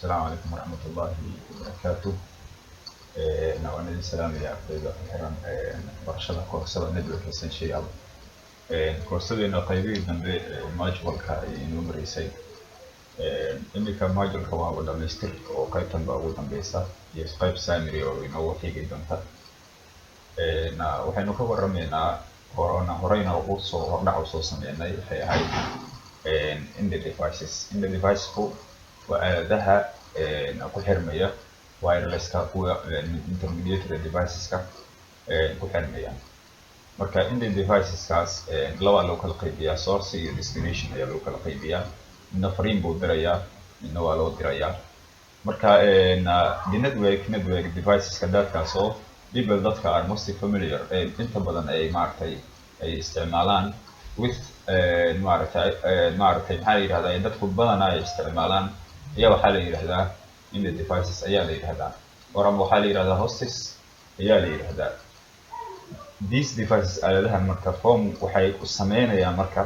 السلام عليكم ورحمة الله وبركاته. نوعنا السلام يا أخوي حرام برشلونة كورسات ندوة essential كورسات إنه قيبي دنبي ماجول كإنه مريسي إني كماجول كوا ولا مستر أو قيتن بقول دنبيسا يسقيب سامري أو إنه وحي جدا نا وحنا كبر رمينا هورينا وصو ورنا وصو سمينا هاي in the devices كو وآلها ku xirmaya wirelesska kuwa intermediate deviceska ku xirmayaan marka in the deviceskaas laba loo kala qaybiyaa source iyo destination ayaa loo kala qaybiyaa midna fariin buu dirayaa midna waa loo dirayaa marka the network deviceska dadkaas oo people dadka are most familiar inta badan ay maartay ay isticmaalaan with maartay maxaa la yiraahdaa dadku badan ay isticmaalaan ayaa waxaa la yiraahdaa in the devices ayaa la yiraahdaa waran waxaa la yiraahdaa hostess ayaa la yiraahdaa these devices aaladaha marka form waxay u sameynayaan marka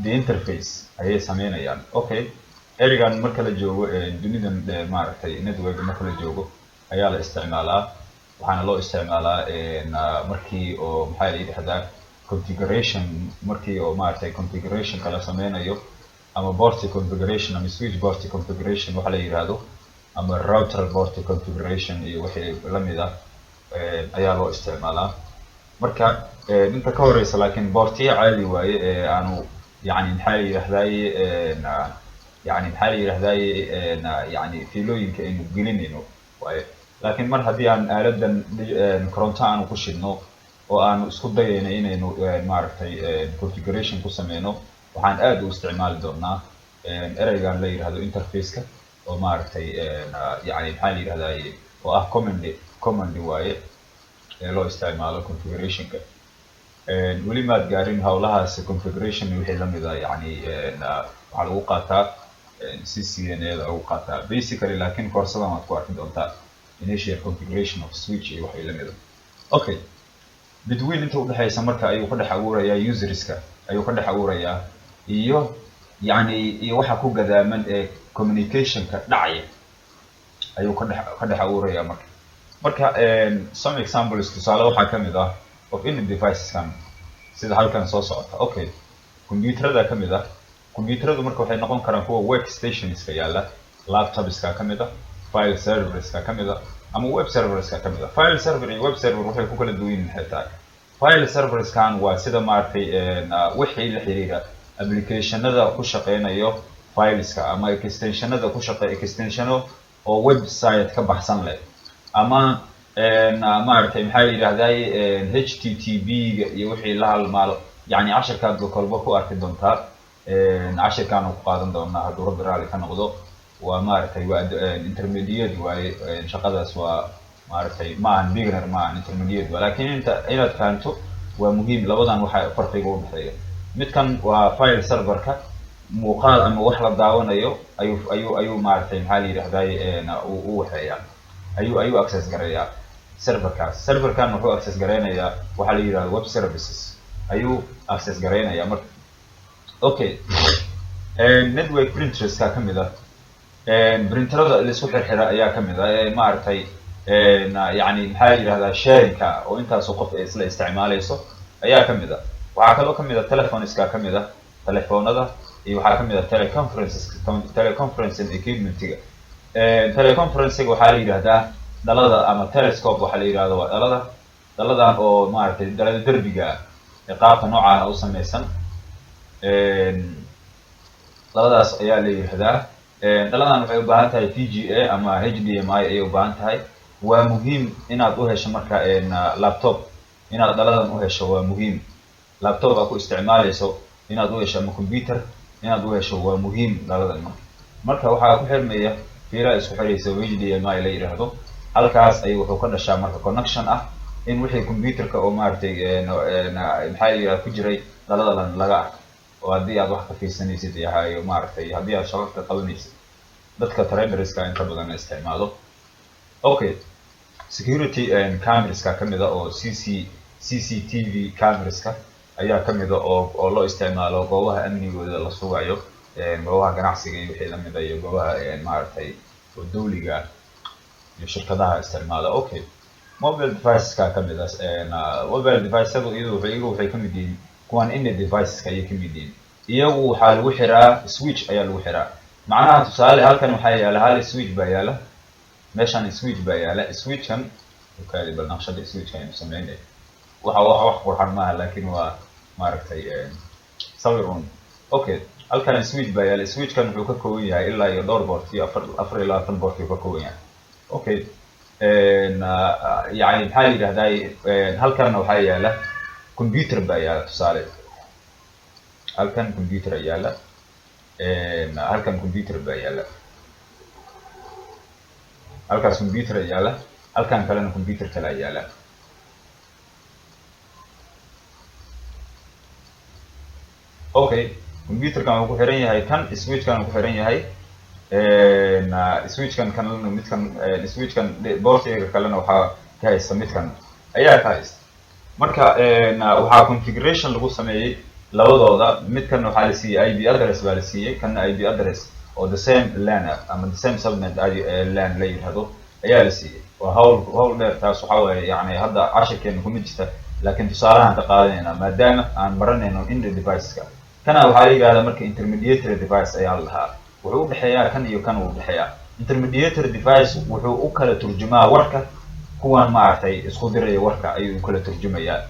the interface ayay sameynayaan okay erigan marka la joogo dunidan maaragtay network marka la joogo ayaa la isticmaalaa waxaana loo isticmaalaa markii oo maxaa la yiraahdaa configuration markii oo maaragtay configuration kala sameynayo ama port configuration ama switch port configuration waxa la yiraahdo ama router port configuration iyo wixii la mid ah ayaa loo isticmaalaa marka inta ka horeysa laakiin portiya caadi waaye aanu yani maxaa la yiraahdaa yani fiilooyinka aynu gelinayno waaye laakiin mar haddii aan aaladan koronto aanu ku shidno oo aanu isku dayayno inaynu maaragtay configuration ku sameyno waxaan aad u isticmaali doonaa ereygan la yiraahdo interface-ka oo maaragtay yani maxaa la yiraahdaa oo ah command waaye loo isticmaalo configuration-ka weli maad gaarin hawlahaas configuration wixii la mid ah yani waxaa lagu qaataa CCNA lagu qaataa basically laakiin koorsadan waad ku arki doontaa initial configuration of switch iyo wixii la mid ah okay between inta u dhaxaysa marka ayuu ka dhex abuurayaa userska ayuu ka dhex abuurayaa iyo yani iyo waxa ku gadaaman communication-ka dhacaya ayuu ka dhex abuurayaa marka some examples tusaale waxa kamid ah of in devices kan sida halkan soo socota okay computerada kamid ah computeradu marka waxay noqon karaan kuwa workstations ka yaala laptopska kamid ah file serverska kamid ah ama web serverska kamid ah file server iyo web server waxay ku kala duwan yihiin xitaa file servers kan waa sida maartay wixii la xiriira applicationada ku shaqeynayo fileska ama extensionada ku shaqeeya extensiono oo website ka baxsan leh ama maartay maxaa la yiraahdaa HTTP iyo wixii la halmaalo yani casharkaad kolba ku arki doontaa casharkan ku qaadan doonaa hadduu rabbi raali ka noqdo waa maartay waa intermediate waaye shaqadaas waa maartay ma aan beginner ma aan intermediate laakiin inta inaad fahanto waa muhiim labadan waxa farqiga u dhaxeeya midkan waa file server-ka muuqaal ama wax la daawanayo ayuu maartay maxaa la yiraahdaa uu waxeeyaa ayuu access gareeyaa serverkan wuxuu access gareynayaa waxa la yiraahdo web services ayuu access gareynayaa marka okay network printers ka kamid ah printerada la isku xirxira ayaa kamid ah maartay yani maxaa la yiraahdaa sharing-ka oo intaas qof isla isticmaalayso ayaa kamid ah waxaa kaloo kamid ah telephoneska kamid ah telefoonada iyo waxaa kamid ah teleconferencing equipment-ga teleconferencing waxaa la yiraahdaa dhalada ama telescope waxaa la yiraahdaa waa dhaladan oo maartay dhalada derbiga qaabka noocan u sameysan dhaladaas ayaa la yiraahdaa dhaladan waxay u baahan tahay VGA ama HDMI ayay u baahan tahay waa muhiim inaad u hesho marka laptop inaad dhaladan u hesho waa muhiim laptop aad ku isticmaalayso inaad u hesho ama computer inaad u hesho waa muhiim dhaladan marka waxaa ku xirmaya fiila isku xiraysa HDMI la yiraahdo halkaas ay wuxuu ka dhashaa marka connection ah in wixii computerka oo maartay maxaa la yiraahdaa ku jiray dhaladan laga arko oo haddii aad wax ka fiirsanaysid yahay maartay haddii aad shaqo ka qabanaysid dadka traderska inta badan isticmaalo okay security cameraska kamid ah oo CCTV cameraska ayaa kamid ah oo loo isticmaalo goobaha amnigooda la sugayo goobaha ganacsiga iyo wixii la mid ah iyo goobaha maartay ودولية شركتها استعمالها. أوكي موبايل ديفايس كمدة موبايل ديفايس هذا يدو في كمدين كوان إن ديفايس كأي كمدين يو حال وحرة سويتش أي الوحرة معناها تسأل هل كانوا حيا هل سويتش بياله ماشان سويتش بياله سويتش كان وكالي بالنقشة سويتش كان يسمونه وح قرحان ما لكن هو ما ركتي صورون. أوكي هل كان سويتش بياله سويتش كان يكوي إلا يدور بورتي أفر إلى تنبورتي يكوي. أوكي يعني بحالي هداي هل كان وحيا له كمبيوتر بياله تسأل هل كان كمبيوتر ياله هل كان كمبيوتر بياله هل كان كمبيوتر ياله هل كان كلام كمبيوتر كلا ياله. اوكي كمبيوتر كان ku xiran yahay kan switch kan ku xiran yahay switch kan mid kan switch kan boortiga kalena waxa ka haysta mid kan ayaa ka haysta marka waxa configuration lagu sameeyay labadooda mid kan waxa la siiyay IP address baa la siiyay kan IP address oo the same LAN ama the same subnet LAN la yiraahdo ayaa la siiyay waa hawl dheer taas waxa weeye yani hadda cashirkeena kuma jirta laakiin tusaalahan ka qaadanayna maadaama aan baranayno in device-ka kana waxa la yiraahdaa marka intermediate device ayaa lahaa wuxuu u dhaxeeyaa kan iyo kan u dhaxeeyaa intermediate device wuxuu u kala turjumaa warka kuwan maartay isku diray warka ayuu kala turjumayaa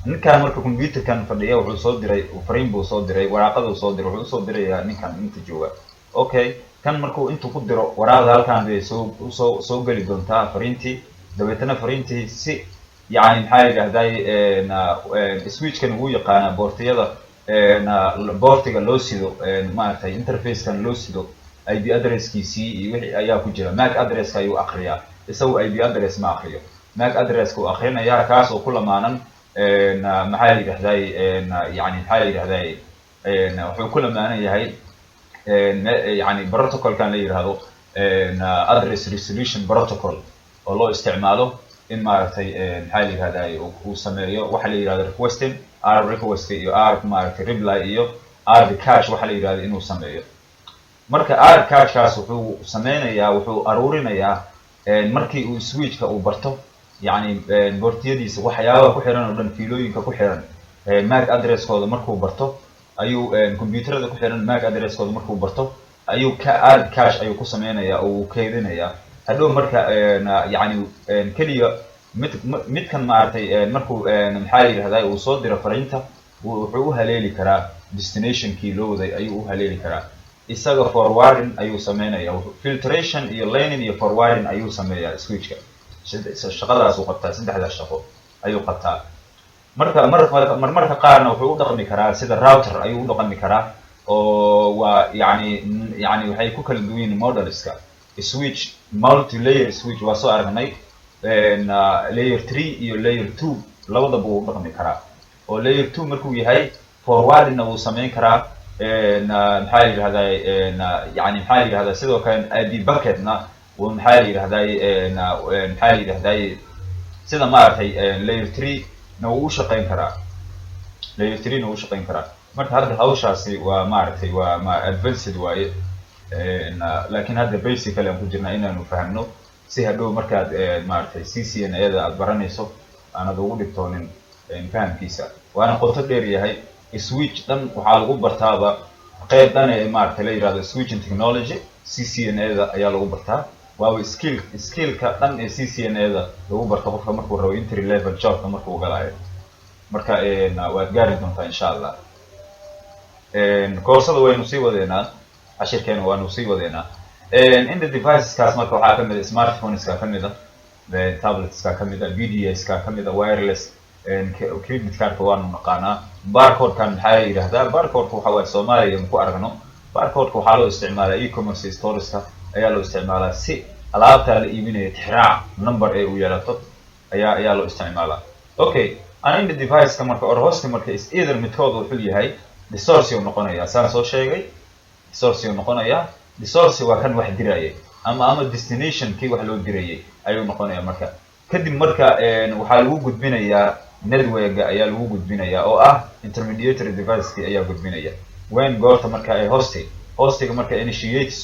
ninkan marka computer kan fadhiya wuxuu soo diray fariin buu soo diray waraaqadu soo diray wuxuu soo dirayaa ninkan inta jooga. Okay kan markuu intuu ku diro waraaqda halkan bay soo gali doontaa fariintii dabeetana fariintii si يعني حاجة هداي switch كان هو يقانا بورتيada بورتيga loo sido maartay interface kan loo sido IP address kiisi wixii ayaa ku jira MAC address ayuu akhriyaa isagu IP address ma akhriyo MAC address ku akhrinaya kaas oo ku lamaanan maxaa la yiraahday yani maxaa la yiraahday wuxuu ku lamaanan yahay yani protocol kan la yiraahdo address resolution protocol oo loo isticmaalo in maartay maxaa la yiraahday uu sameeyo waxa la yiraahdo requesting R request iyo R maartay reply iyo R cache waxa la yiraahdo inuu sameeyo marka R cache kaas wuxuu sameynayaa wuxuu aruurinayaa markii uu switch-ka uu barto yani boortiyadiisa waxyaabo ku xiran oo dhan fiilooyinka ku xiran MAC address-kooda markuu barto ayuu computerada ku xiran MAC address-kooda markuu barto ayuu R cache ayuu ku sameynayaa oo uu kaydinayaa hadhow marka yani kaliya mid kan maartay markuu maxaa la yiraahdaa uu soo diro fariinta wuxuu u haleeli karaa destination kii loo waday ayuu u haleeli karaa isaga forwarding ayuu sameynayaa filtration iyo laning iyo forwarding ayuu sameeyaa switch-ka shaqadaas uu qabtaa saddexda shaqo ayuu qabtaa marka qaarna wuxuu u dhaqmi karaa sida router ayuu u dhaqmi karaa oo waa yani waxay ku kala duwan yihiin models-ka switch multi-layer switch waa soo aragnay layer 3 iyo layer 2 labadaba uu dhaqmi karaa oo layer 2 markuu yahay forwarding uu sameyn karaa maxaa la yiraahdaa yani maxaa la yiraahdaa sidoo kale ID bucket-na oo maxaa la yiraahdaa sida maartay layer 3 na uu shaqeyn karaa layer 3 na uu shaqeyn karaa marka hadda hawshaasi waa maartay waa advanced waaye laakiin hadda basically aan ku jirnaa inaanu fahamno si hadhow markaad maartay CCNA-da aad baranayso aanad ugu dhigtoonin fahamkiisa waana qoto dheer yahay switch dhan waxaa lagu bartaaba qayb dhan ee maartay la yiraahdo switching technology CCNA-da ayaa lagu bartaa waa skill-ka dhan ee CCNA-da lagu barto qofka markuu rabo entry level job-ka markuu galaayo marka waad gaari doontaa insha Allah koorsada waynu sii wadeynaa عشركين ونوصي وذينا إن الديفايس كاس ما كوحة كمدة سمارت فونز كمدة تابلتس كمدة BDS كمدة وايرلس كريدت كارت وان مقانا باركود كان حالي هذا باركود هو حوالي سومالي يمكو أرغنو باركود هو حاله استعماله إي كوميرس ستورز أيالو استعماله سي ألعابته لإيمينة تحرع نمبر أي ويالاتط أيالو استعماله أوكي أنا إن الديفايس كمان كأرهوست كمان إس إيدر ميثود وحلي هاي ديسورسيوم نقونا يا سان سو شيء ديسورسيوم نقونا ديسورسي waa kan wax dirayay ama destination kii wax loo dirayay ayuu noqonayaa marka kadib marka waxa lagu gudbinayaa network ayaa lagu gudbinayaa oo ah intermediate device ayaa gudbinaya when goorta marka ay hostiga marka initiates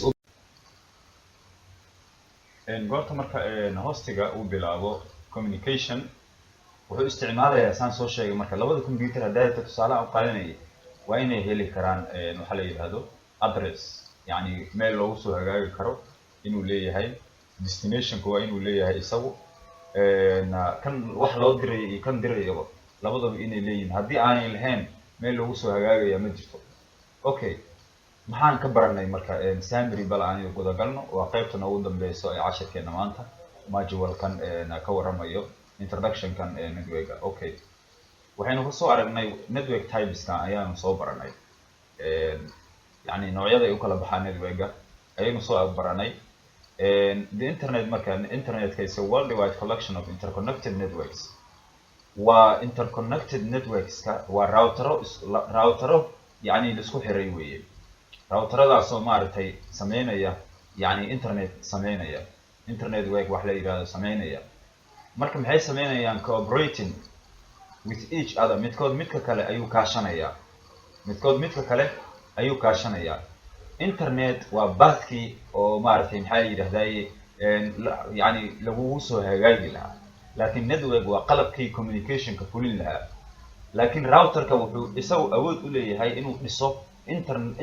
goorta marka hostiga uu bilaabo communication wuxuu isticmaalayaa saan soo sheegay marka labada computer hadday tusaale u qaadanayay waa inay heli karaan waxa la yiraahdo address yani meel loogu soo hagaagi karo inuu leeyahay destination-ku waa inuu leeyahay isagu kan wax loo diray iyo kan dirayo labadaba inay leeyihiin haddii aanay lahayn meel loogu soo hagaagaya ma jirto okay maxaan ka baranay marka summary bal aan guda galno waa qaybtan ugu dambayso ee casharkeena maanta module-kan ka waramayo introduction-kan network-ga okay waxaynu ku soo aragnay network types-ka ayaanu soo baranay yani noocyada ay u kala baxaan network-ga ayaynu soo baranay the internet marka internet-ka is a worldwide collection of interconnected networks waa interconnected networks-ka waa routero yani la isku xiray weeye routeradaas oo maaragtay sameynaya yani internet sameynaya internet work wax la yiraahdo sameynaya marka maxay sameynayaan cooperating with each other midkood midka kale ayuu kaashanaya internet waa baadkii oo maaragtay maxaa yiraahday yani lagu soo hagaagi lahaa laakiin network waa qalabkii communication-ka fulin lahaa laakiin routerka wuxuu isagu awood u leeyahay inuu dhiso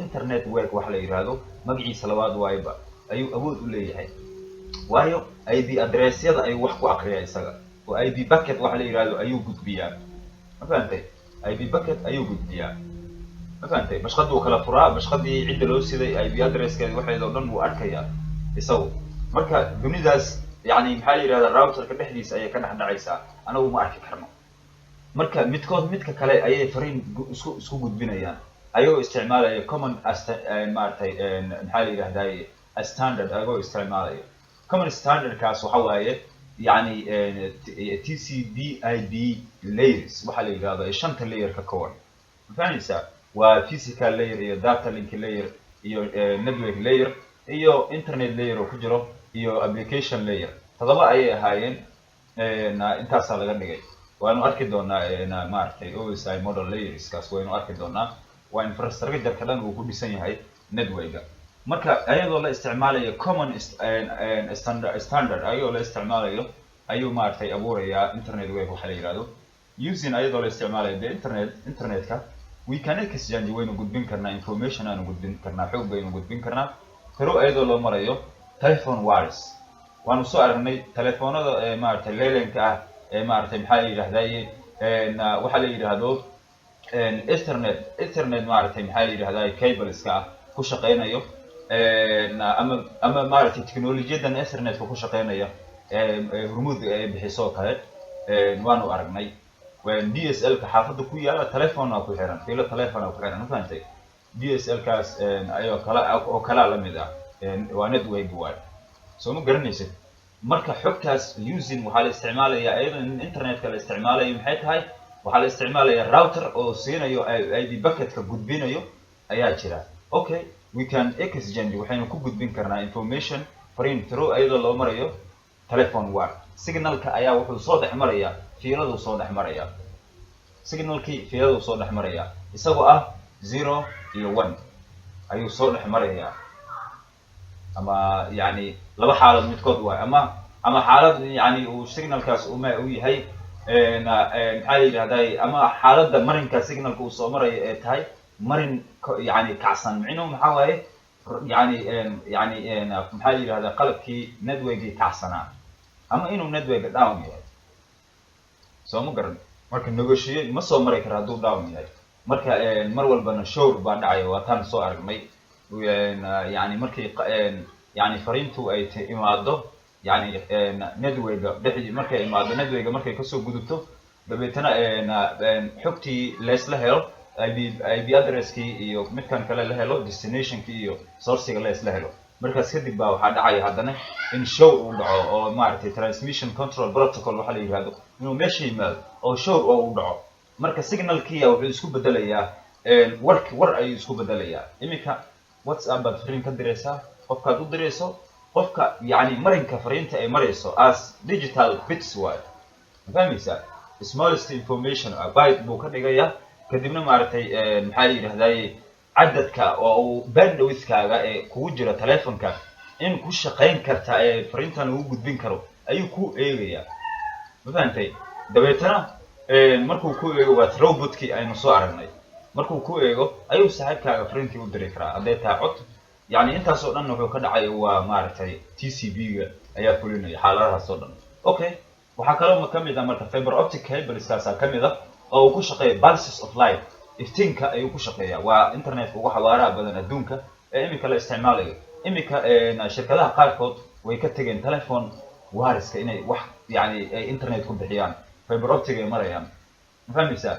internet work wax la yiraahdo magaciisa labaad waayba ayuu awood u leeyahay waayo IP address-yada ay wax ku aqriyaa isaga oo IP bucket wax la yiraahdo ayuu gudbiyaa ma fahantay IP bucket ayuu gudbiyaa ma fahantay bashqadu kala furaa bashqadii cid loo siday IP address-keeda waxeedo dhan uu arkayaa isagu marka dunidaas yani maxaa la yiraahdaa routerka dhexdiisa ay ka dhaxdhacaysaa anagu ma arki karno marka midkood midka kale ayay fariin isku gudbinayaan ayagoo isticmaalaya common maartay maxaa la yiraahdaa standard ayagoo isticmaalaya common standard-kaas waxa waaye yani TCP/IP layers waxa la yiraahdo ee shanta layer ka kooban ma fahanaysaa waa physical layer iyo data link layer iyo network layer iyo internet layer oo ku jiro iyo application layer toddoba ayay ahaayeen intaas laga dhigay waanu arki doonaa maartay OSI model layers-kaas waynu arki doonaa waa infrastructure-ka dhan uu ku dhisan yahay network-ga marka ayadoo la isticmaalayo common standard ayadoo la isticmaalayo ayuu maartay abuurayaa internet work waxa la yiraahdo using ayadoo la isticmaalayo the internet-ka we can exchange waynu gudbin karnaa information aanu gudbin karnaa xog baynu gudbin karnaa tiro ayadoo loo marayo telephone wires waanu soo aragnay telefoonada maartay leelanka ah maartay maxaa la yiraahdaa waxa la yiraahdo ethernet maartay maxaa la yiraahdaa cableska ku shaqeynayo ama maartay technology-yadan ethernet-ka ku shaqeynaya hormuud ay bixiso kale waanu aragnay DSL-ka xaafada ku yaala telefoon ku xiran fiilo telefoon ku xiran fahantay DSL-kaas ayoo kala la mid ah waa network wide soo ma garanaysid marka xogtaas using waxa la isticmaalayaa ayadoo internet-ka la isticmaalayo maxay tahay waxa la isticmaalayaa router oo siinayo IP bucket-ka gudbinayo ayaa jira okay we can exchange waxaynu ku gudbin karnaa information fariin through ayadoo loo marayo telephone wire signal-ka ayaa wuxuu soo dhaxmaraya fiiladu soo dhaxmaraya signal-kii fiiladu soo dhaxmaraya isagoo ah 0 iyo 1 ayuu soo dhaxmaraya ama yani laba xaalad midkood waa ama xaalad yani uu signal-kaas uu yahay maxaa la yiraahdaa ama xaaladda marinka signal-ka uu soo marayo ee tahay marin yani kacsan micno maxaa waaye yani maxaa la yiraahdaa qalabkii network-gii kacsanaa ama inuu network down yahay soo ma garan marka negotiate ma soo mari kara hadduu down yahay marka mar walbana showr baa dhacaya waa taan soo aragnay yani markii yani fariintu ay imaado yani network-ga dhexdii markay imaado network-ga markay ka soo gudubto dabeetana xogtii leesla helo IP address-kii iyo midkan kale la helo destination-kii iyo source-ga leesla helo markaas kadib baa waxaa dhacaya haddana in show uu dhaco oo maartay transmission control protocol waxa la yiraahdo inuu meesha yimaado oo show uu dhaco marka signal-kii wuxuu isku bedelayaa war ayuu isku bedelayaa iminka WhatsApp baad fariin ka diraysaa qofkaad u dirayso qofka yani marinka fariinta ay marayso as digital bits way fahmaysaa smallest information byte buu ka dhigayaa kadibna maartay maxaa la yiraahdaa cadadka oo bandwidth-kaaga ee kugu jira telefoonka in ku shaqayn karta ee fariintan lagu gudbin karo ayuu ku eegayaa ma fahantay dabeetana markuu ku eego waa robotkii aynu soo aragnay markuu ku eego ayuu saaxiibkaaga fariintii u diri karaa haddii taa cod yani intaas oo dhan wuxuu ka dhacay waa maaragtay TCP-ga ayaa fulinaya xaaladahaas oo dhan okay waxa kale oo kamid ah marka fiber optic cableskaas kamid ah oo ku shaqeeya pulses of light iftiinka ayuu ku shaqeeyaa waa internetka ugu xawaaraha badan adduunka ee imika la isticmaalayo imika shirkadaha qaarkood way ka tageen telephone wariska inay wax yani ay internet ku bixiyaan fiber optic ay marayaan fahmaysaa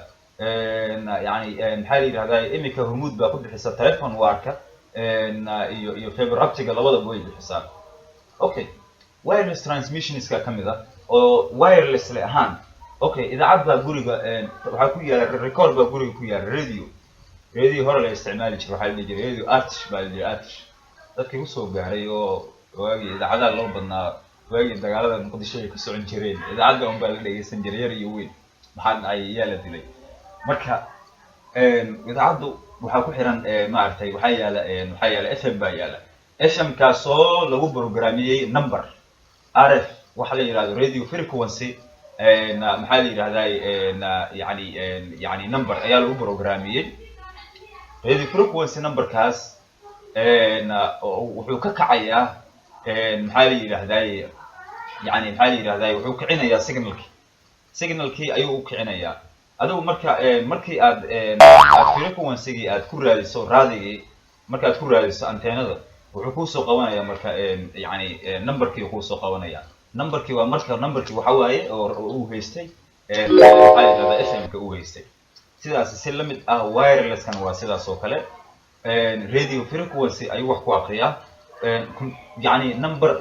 yani maxaa la yiraahdaa imika hormuud baa ku bixisa telephone warka iyo fiber optic labadaba way bixisaa okay wireless transmission iska kamid ah oo wireless le ahaan okay idaacad baa guriga waxa ku yaala record baa guriga ku yaala radio hore la isticmaali jiray waxa la jiray radio artish baa la jiray artish dadkii u soo gaaray oo waagi idaacadaha loo badnaa waagi dagaalada muqdisho ay ka socon jireen idaacadda un baa la dhageysan jiray yar iyo weyn maxaa ay yaala dilay marka idaacaddu waxa ku xiran maartay waxa yaala FM baa yaala FM kaasoo lagu programiyay number RF waxa la yiraahdo radio frequency maxaa la yiraahdaa yani number ayaa lagu programiyay radio frequency number kaas wuxuu ka kacayaa maxaa la yiraahdaa yani maxaa la yiraahdaa wuxuu kicinayaa signalkii ayuu u kicinayaa adigu markii aad frequency-gii aad ku raadiso raadigii marka aad ku raadiso anteenada wuxuu ku soo qabanaya marka yani numberkii ku soo qabanaya numberkii waa marka numberkii waxa waaye oo uu haystay FM-ka uu haystay sidaas si la mid ah wireless kan waa sidaas oo kale radio frequency ayuu wax ku aqriyaa yani number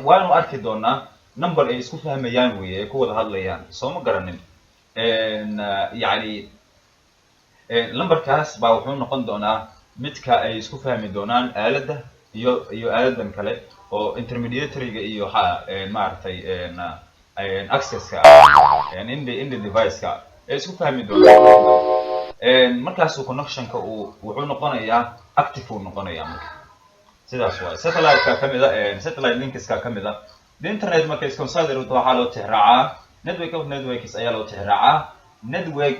waanu arki doonaa number ay isku fahmayaan weeye ay ku wada hadlayaan soo ma garanin yani numberkaas baa wuxuu noqon doonaa midka ay isku fahmi doonaan aaladda iyo aaladan kale oo intermediary-ga iyo maartay access-ka in the device-ka ay isku fahmi doonaan markaas connection-ka wuxuu noqonayaa active uu noqonayaa marka sidaas waa satellite-ka kamid ah satellite links-ka kamid ah internet marka is consider waxa loo tixraacaa networks ayaa loo tixraacaa network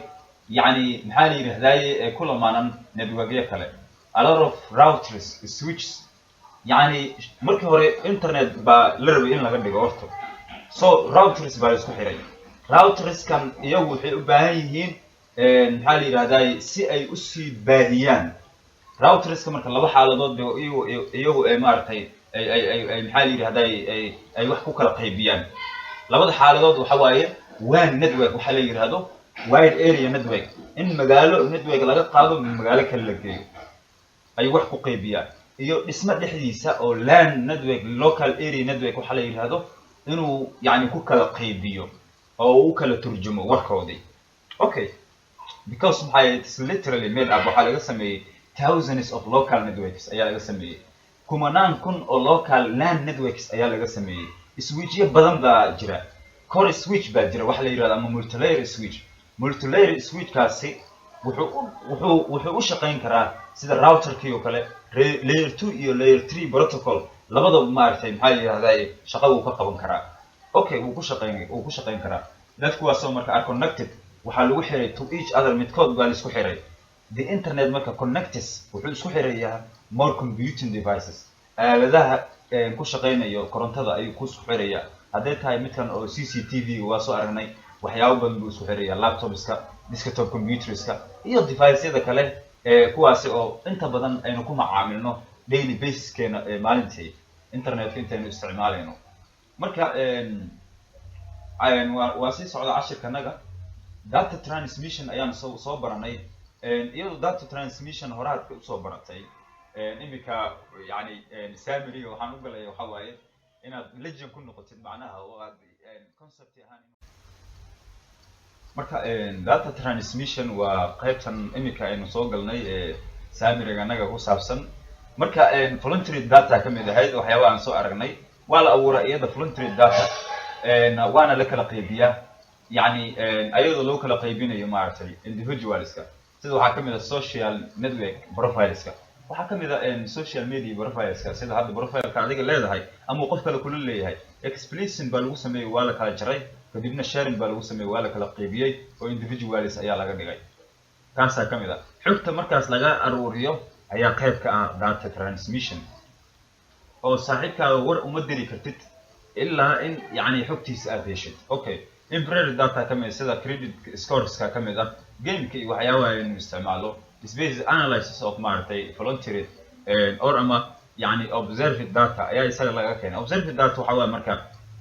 yani maxaa la yiraahdaa kulamaanan network-ya kale a lot of routers switches yani markii hore internet baa la rabay in laga dhigo horto so routers baa isku xiray routers kan iyagu waxay u baahan yihiin maxaa la yiraahdaa si ay u sii baahiyaan routers marka laba xaaladood iyagu ay maartay ay maxaa la yiraahdaa ay wax ku kala qaybiyaan labada xaaladood waxa waaye WAN network waxa la yiraahdo wide area network in magaalo network laga qaado magaalo kale la geeyo ay wax ku qaybiyaan iyo dhisma dhexdiisa oo LAN network local area network waxa la yiraahdo inuu yani ku kala qaybiyo oo uu kala turjumo warkoodii okay because it's literally made up waxa laga sameeyay thousands of local networks ayaa laga sameeyay kumanaan kun oo local LAN networks ayaa laga sameeyay switchyo badan baa jira core switch baa jira waxa la yiraahdo ama multi-layer switch kaasi wuxuu u shaqeyn karaa sida router-kii oo kale layer 2 iyo layer 3 protocol labadaba maartay maxaa la yiraahdaa shaqo uu ka qaban karaa okay uu ku shaqeyn karaa dadku waa soo marka are connected waxa lagu xiray to each other midkood baa la isku xiray the internet marka connects wuxuu isku xirayaa more computing devices aaladaha ku shaqeynayo korontada ayuu ku isku xirayaa haddii tahay midkan oo CCTV waa soo aragnay waxyaabo badan buu isku xirayaa laptopska desktop computerska iyo device-yada kale kuwaasi oo inta badan aynu ku macaamilno daily basis-keena maalintii internet-ka intaynu isticmaalayno marka waa sii socda cashirkanaga data transmission ayaan soo baranay iyadoo data transmission horaad u soo baratay imika yani summary waxaan u galay waxa waaye inaad legend ku noqotid macnaha oo aad concept ahaan marka data transmission waa qaybtan imika aynu soo galnay summary-ga anaga ku saabsan marka voluntary data kamid ahayd waxyaabo aan soo aragnay waa la abuuray iyada voluntary data waana la kala qaybiyaa yani ayadoo loo kala qaybinayo maartay individualska sida waxa kamid ah social network profileska waxaa kamid ah social media profileska sida hadda profileka adiga leedahay ama qof kale kula leeyahay explicit baa lagu sameeyay waa la kala jaray kadibna sharing baa lagu sameeyay waa la kala qaybiyay oo individuals ayaa laga dhigay kaasa kamid ah xogta markaas laga aruuriyo ayaa qayb ka ah data transmission oo saaxiibkaaga war uma diri kartid ilaa in yani xogtiisa aad heshid okay infrared data kamid sida credit scores ka kamid ah gameka iyo waxyaabaha inuu isticmaalo space analysis of maartay voluntary or ama yani observed data ayaa isaga laga keenay observed data waxa waa marka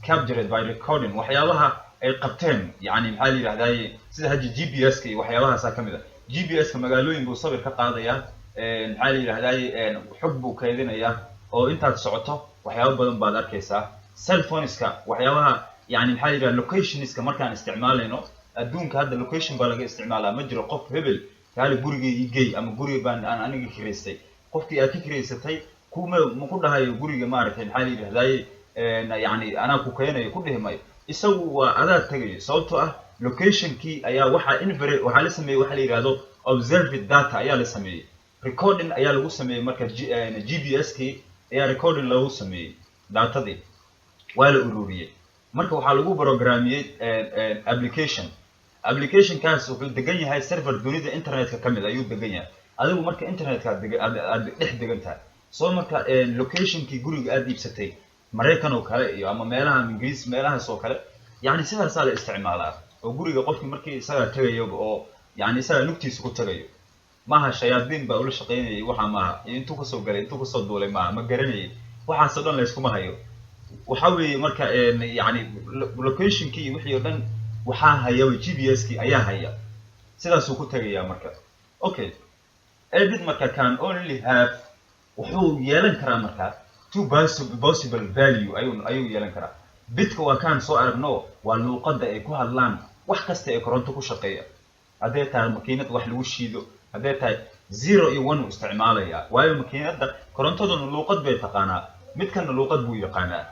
captured by recording waxyaabaha ay qabteen yani maxaa la yiraahdaa sida haji GPS ka iyo waxyaabahaas kamid ah GPS ka magaalooyin buu sawir ka qaadaya maxaa la yiraahdaa xog buu kaydinaya oo intaad socoto waxyaabo badan baad arkaysaa cell phoneska waxyaabaha يعني maxaa la yiraahdaa locationska markaan isticmaalayno adduunka hadda location baa laga isticmaalaa ma jiro qof hebel kaali gurigii geey ama guriga baan aan aniga kireystay qofkii aad ka kireysatay kuma ma ku dhahayo guriga maaragtay maxaa la yiraahdaa yani anaa ku keenayo ku dhihmay isagu waa adaa tagay sababtoo ah locationkii ayaa waxa la sameeyay waxa la yiraahdo observed data ayaa la sameeyay recording ayaa lagu sameeyay marka GPS kii ayaa recording lagu sameeyay datadii waa la ururiyay marka waxa lagu programiyay application kaas wuxuu degan yahay server dunida internetka kamid ayuu degan yahay adigu marka internetka aad dhex degan tahay soo marka locationkii guriga aad iibsatay Mareykan oo kale iyo ama meelaha Ingiriis meelaha soo kale yani sidaas la isticmaalaa oo guriga qofkii markii isaga tagayo oo yani isaga nugtiisa ku tagayo maaha shayaadiin baa ula shaqeynayay waxa maaha intuu ka soo galay intuu ka soo duulay ma garanayay waxa soo dhan la isku mahayo waxa weeye marka yani locationkii wixii dhan waxa haya GPS kii ayaa haya sidaas uu ku tagaya marka okay edit marka can only have wuxuu yeelan karaa marka two possible value ayuu yeelan karaa bitka waa kan soo aragno waa luqadda ay ku hadlaan wax kasta ee koronto ku shaqeeya haday tahay makiinad wax lagu shiido haday tahay 0 iyo 1 isticmaalaya waayo makiinada korontaduna luqad bay taqaanaa midkana luqad buu yaqaanaa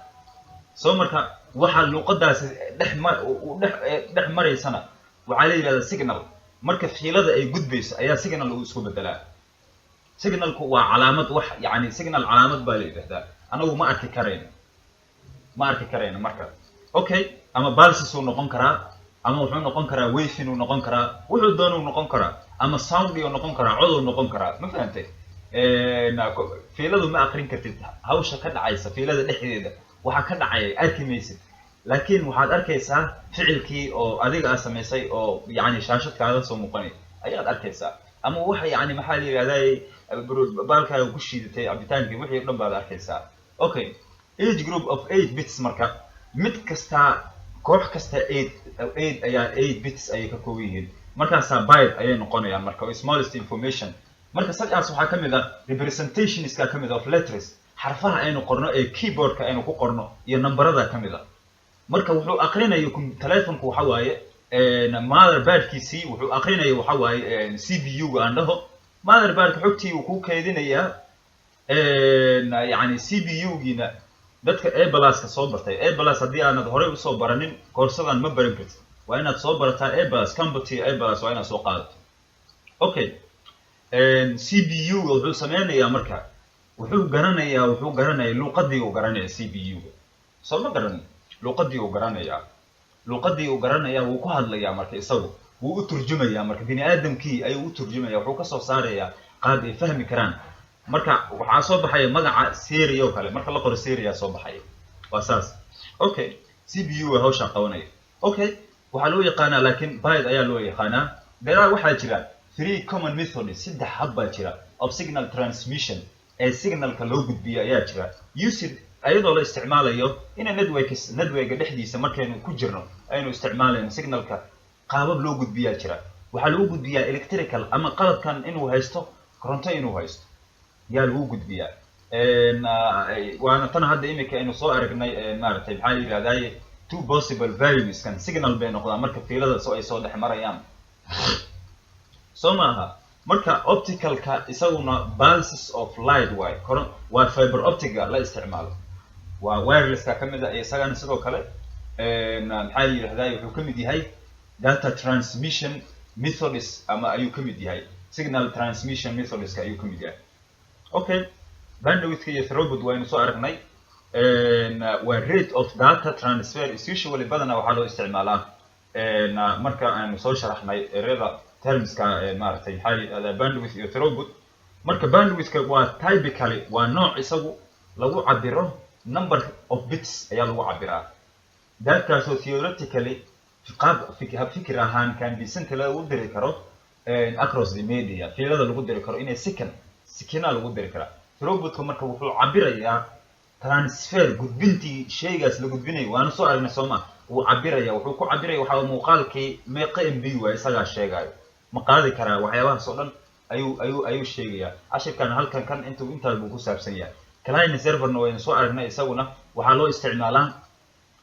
soo marka waxa luqadaas dhex mareysana waxa la yiraahdaa signal marka fiilada ay gudbayso ayaa signal uu isku bedelaa signalku waa calaamad wax yani signal calaamad baa la yiraahdaa anagu ma arki kareen marka okay ama pulses uu noqon karaa ama wuxuu noqon karaa wave inuu noqon karaa wuxuu doono uu noqon karaa ama sound uu noqon karaa cod uu noqon karaa ma fahantay fiiladu ma aqrin kartid hawsha ka dhacaysa fiilada dhexdeeda waxa ka dhacay arkimaysid laakiin waxaad arkaysaa ficilkii oo adiga sameysay oo yani shaashadkaaga soo muuqanay ayaad arkaysaa ama waxa yani maxaa la yiraahdaa baalkaaga ku shiidatay abitaankii wixii dhan baad arkaysaa okay age group of 8 bits marka mid kasta koox kasta 8 ayaa 8 bits ay ka kooban yihiin markaas byte ayay noqonayaan marka smallest information marka saddex waxa kamid ah representations ka kamid of letters xarfaha aynu qorno ee keyboardka aynu ku qorno iyo numberada kamid ah marka wuxuu aqrinayo telefonku waxa waaye motherboardkiisi wuxuu aqrinayo waxa waaye CPU ga andhaho motherboardka xogtii uu ku kaydinayaa yani CPU giina dadka A+ ka soo bartay A+ hadii aanad hore u soo baranin koorsadan ma baran kartid waa inaad soo barataa A+ company A+ waa inaad soo qaadato okay CPU wuxuu sameynayaa marka wuxuu garanayaa luqadii uu garanaya CPU soo ma garan luqadii uu garanaya wuu ku hadlayaa marka isagu wuu u turjumayaa marka bini aadamkii ayuu u turjumayaa wuxuu ka soo saarayaa qaab ay fahmi karaan marka waxa soo baxay magaca Siri oo kale marka la qoro Siri soo baxay waa saas okay CPU hawsha qabanaya okay waxa loo yaqaanaa laakiin byte ayaa loo yaqaanaa dheeraa waxa jira 3 common methods saddex hab baa jira of signal transmission ee signalka loo gudbiyo ayaa jira used ayadoo la isticmaalayo in network dhexdiisa markaynu ku jirno aynu isticmaalayno signalka qaabab loo gudbiyaa jira waxa lagu gudbiyaa electrical ama qalabkan inuu haysto koronto inuu haysto yaa lagu gudbiyaa waana tan hadda imika aynu soo aragnay maartay maxaa la yiraahdaa two possible values kan signal bay noqdaan marka fiilada soo ay soo dhex marayaan soo maaha marka opticalka isaguna pulses of light waa fiber optic la isticmaalo waa wireless ka kamid ah isagana sidoo kale maxaa la yiraahdaa wuxuu kamid yahay data transmission methods ama ayuu kamid yahay signal transmission methods ayuu kamid yahay okay bandwidth iyo throughput waynu soo aragnay waa rate of data transfer is usually badana waxaa loo isticmaalaa marka aanu soo sharaxnay ereyada termska maaragtay maxaa yidhahdaa bandwidth iyo throughput marka bandwidthka waa typically waa nooc isagu lagu cabiro number of bits ayaa lagu cabiraa dalkaasoo theoretically fikir ahaan can be sent lagu diri karo across the media fiilada lagu diri karo inay sikina lagu diri karaa throughputka marka wuxuu cabirayaa transfer gudbintii shaygaas la gudbinayo waana soo aragnay Soomaa uu cabiraya wuxuu ku cabiraya waxa muuqaalkii meeqa MB waa isaga sheegayo ma qaadi karaa waxyaabahaas oo dhan ayuu sheegaya ashirkan halkan kan inta uu ku saabsan yahay client serverna waynu soo aragnay isaguna waxaa loo isticmaalaa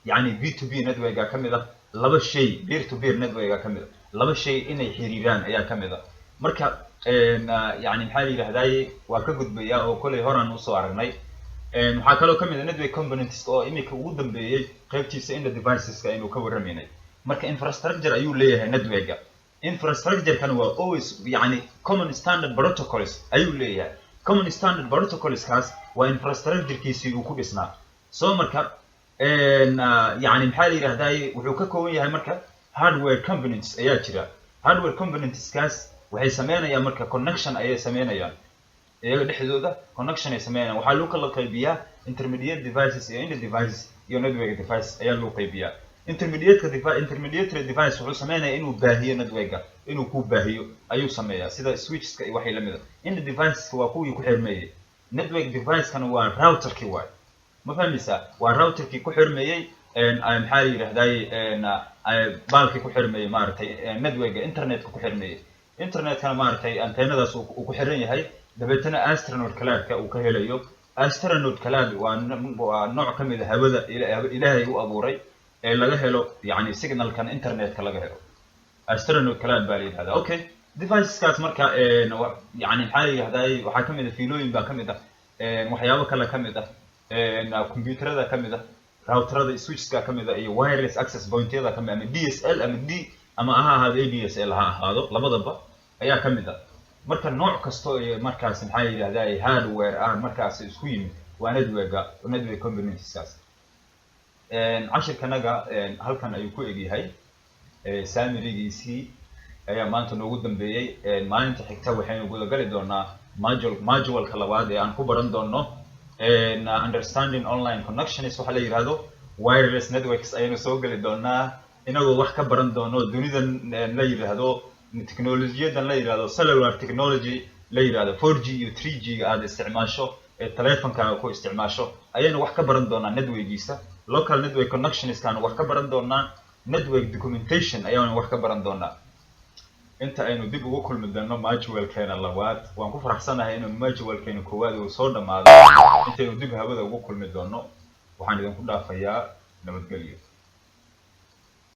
yani B2B network kamid ah laba shay peer to peer network kamid ah laba shay inay xiriiraan ayaa kamid ah marka yani maxaa la yiraahdaa waa ka gudbaya oo kulay horaan u soo aragnay waxaa kaloo kamid ah network components oo imika ugu dambeeyay qaybtiisa in the devices ka inuu ka warameynay marka infrastructure ayuu leeyahay network infrastructure kan waa always yani common standard protocols ayuu leeyahay common standard protocols kaas waa infrastructure kiisii uu ku dhisnaa soo marka يعني محل يرهداي وحوكا كون يهي مركا hardware components ayaa jira hardware components kaas waxay sameynayaan ya marka connection ayay sameynayaan iyaga dhexdooda connection ay sameynayaan waxa loo kala qaybiyaa intermediate devices iyo end devices iyo network device ayaa loo qaybiyaa intermediate device wuxuu sameeyaa inuu baahiyo network inuu ku baahiyo ayuu sameeyaa sida switcheska iyo waxay la mid ah end devices waa kuwii ku xirmeeyay network device kan waa router ki waa ma fahmaysaa waa router ki ku xirmeeyay maxaa yiraahday baalkii ku xirmeeyay maartay network internet ku xirmeeyay internet kana maartay antennadaas uu ku xiran yahay dabeetana astronaut cloud-ka uu ka helayo astronaut cloud waa nooc kamid ah hawada ilaahay uu abuuray ee laga helo yani signal kan internet ka laga helo astronaut cloud baa yiraahdaa okay devices kaas marka yani maxaa yiraahday waxa kamid ah fiilooyin baa kamid ah waxyaabo kale kamid ah computerada kamid ah routerada switcheska kamid ah iyo wireless access point-yada kamid ah DSL ama D ama aha ADSL ha ahaado labadaba ayaa kamid ah marka nooc kasto ee markaas maxaa yiraahdaa hardware markaas isku yimid waa network components kaas cashirkanaga halkan ayuu ku egyahay saamirigiisii ayaa maanta noogu dambeeyay maalinta xigta waxaynu guda gali doonaa module-ka labaad ee aan ku baran doono understanding online connections waxa la yiraahdo wireless networks ayaynu soo gali doonaa inagoo wax ka baran doono dunidan la yiraahdo teknolojiyadan la yiraahdo cellular technology la yiraahdo 4G iyo 3G aad isticmaasho ee telefonkaaga ku isticmaasho ayaynu wax ka baran doonaa networkiisa local network connections kan wax ka baran doonaa network documentation ayaynu wax ka baran doonaa inta aynu dib ugu kulmi doono module-keena labaad waan ku faraxsanahay inuu module-keena koowaad uu soo dhamaado intaynu dib hawada ugu kulmi doono waxaan idinku dhaafayaa nabadgelyo